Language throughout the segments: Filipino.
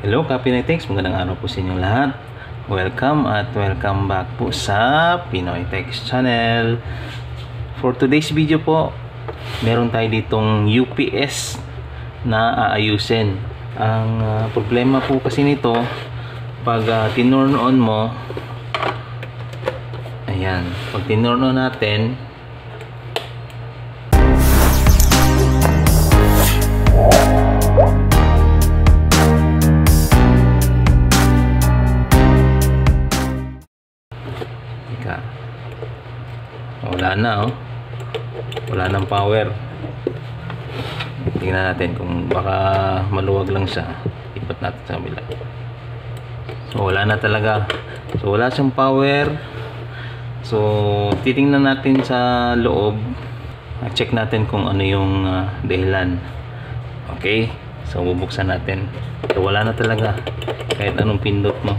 Hello Kapinay-Techs, magandang araw po sa inyong lahat. Welcome at welcome back po sa Pinoy Techs channel. For today's video po, meron tayo ditong UPS na aayusin. Ang problema po kasi nito, pag tinurn on mo, ayan, pag tinurn on natin, wala na, oh. Wala nang power. Tingnan natin kung baka maluwag lang siya. Ipat natin sa kabila. So wala na talaga. So wala siyang power. So titingnan natin sa loob. Check natin kung ano yung dahilan. Okay, so bubuksan natin. So wala na talaga kahit anong pindot mo.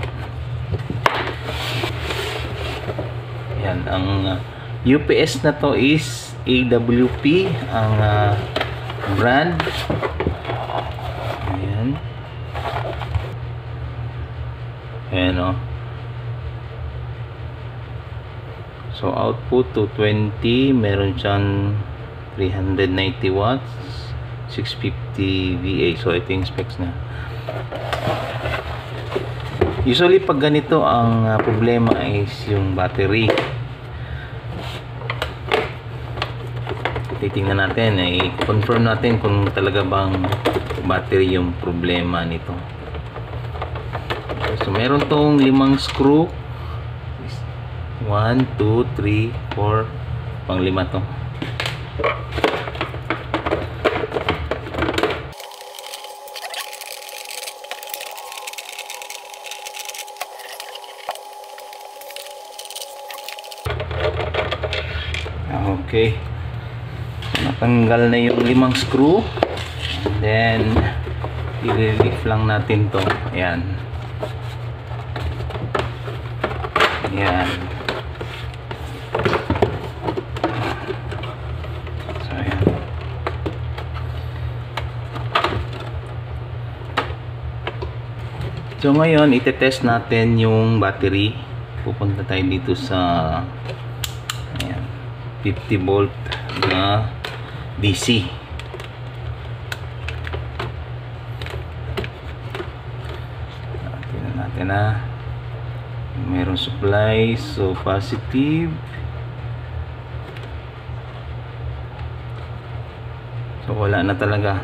Yan ang UPS na to is AWP ang brand. Ayan. Ayan, oh. So output to 20, meron siyang 390 watts, 650 VA. So ito yung specs na. Usually pag ganito ang problema is yung battery. Titingnan natin, i-confirm natin kung talaga bang battery yung problema nito. So meron tong 5 screw, 1, 2, 3, 4, pang 5 to. Okay, natanggal na yung 5 screw, and then i-relief lang natin to. Ayan, ayan. So ayan. So ngayon itetest natin yung battery. Pupunta tayo dito sa 50 volt na DC. Tingnan natin na mayroong supply, so positive. So wala na talaga.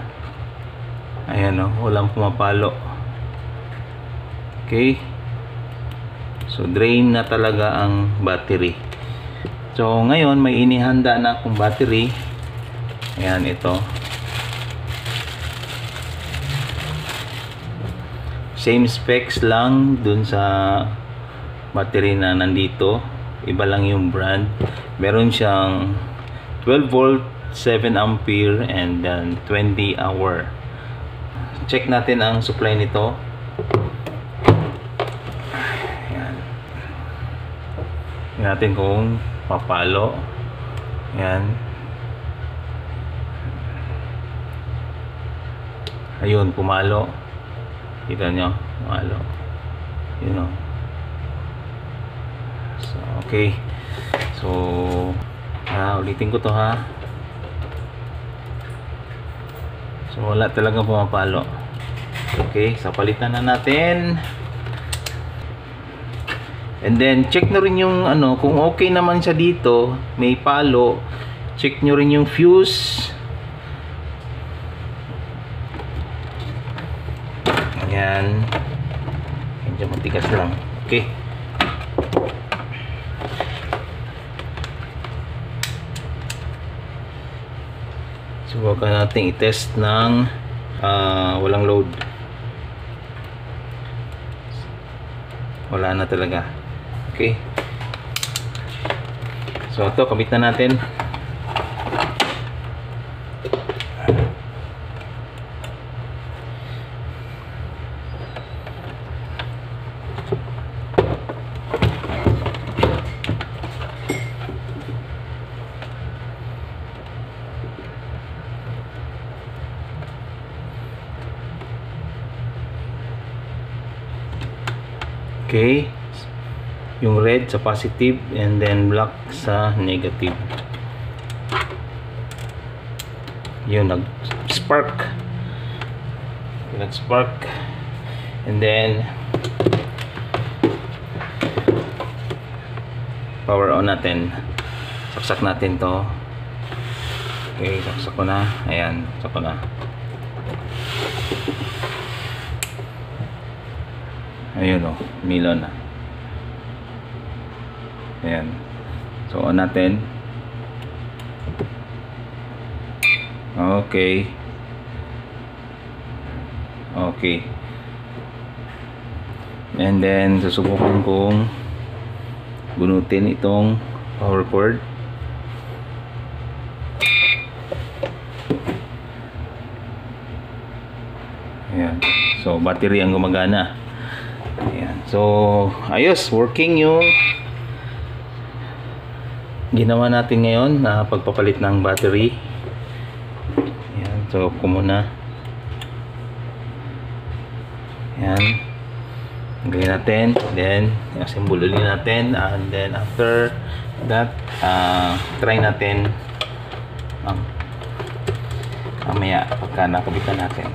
Ayan, oh, walang pumapalo. Okay, so drain na talaga ang battery. So ngayon may inihanda na akong battery. Ayan, ito. Same specs lang dun sa battery na nandito. Iba lang yung brand. Meron siyang 12 volt, 7 ampere, and then 20 hour. Check natin ang supply nito. Ayan. Tingnan natin kung papalo. Ayan. Ayun, pumalo. Kita nyo, pumalo. Yun, oh. So, okay. So, ulitin ko to, ha. So, wala talagang pumapalo. Okay, so palitan na natin. And then check nyo rin yung kung okay naman siya dito, may palo, check nyo rin yung fuse. Ayan. Medyo matigas lang. Okay. Subukan natin i-test ng walang load. Wala na talaga. Okay. So ito, kabit na natin. Okay. Yung red sa positive and then black sa negative. Yun, nag-spark. And then power on natin. Saksak natin to. Okay, saksak ko na. Ayan, saksak ko na. Ayun o, milo na. Ayan. So, on natin. Okay. Okay. And then, susubukan kong bunutin itong power cord. Ayan. So, battery ang gumagana. Ayan. So, ayos. Working yung ginawa natin ngayon na pagpapalit ng battery. Ayan. So, off ko muna. Ayan. Gawin natin. Then, assemble ulit natin. And then, after that, try natin mamaya pagka nakabitan natin.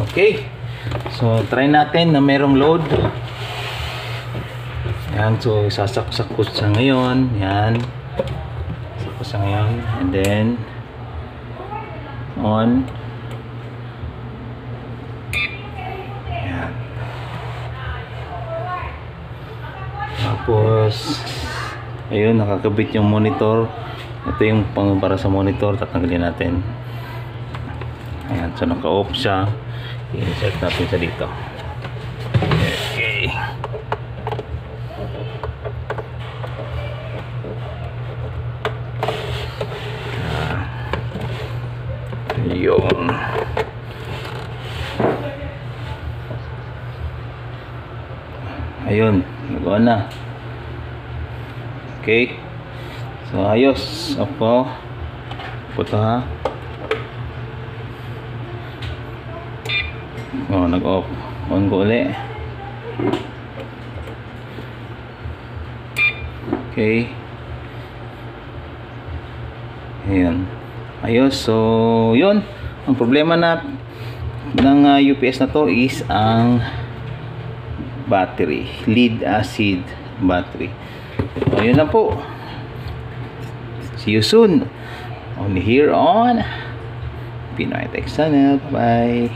Okay. So, try natin na merong load. Yan. So, sasaksak ko sa ngayon. Yan. Sasaksak ko sa ngayon. And then, on. Yan. Tapos, ayun, nakakabit yung monitor. Ito yung para sa monitor. Tatanggalin natin. Ayan. So, naka-off siya. I-insert natin sa dito. Okay. Yun. Ayun. Nagawa na. Okay. So, ayos. Off ko. Puto ha. Oh, nag-off. On ko ulit. Okay. Ayan. Ayos. So, yun. Ang problema na ng UPS na to is ang battery. Lead acid battery. So, yun lang po. See you soon. Only here on Pinoy Tech Channel. Bye.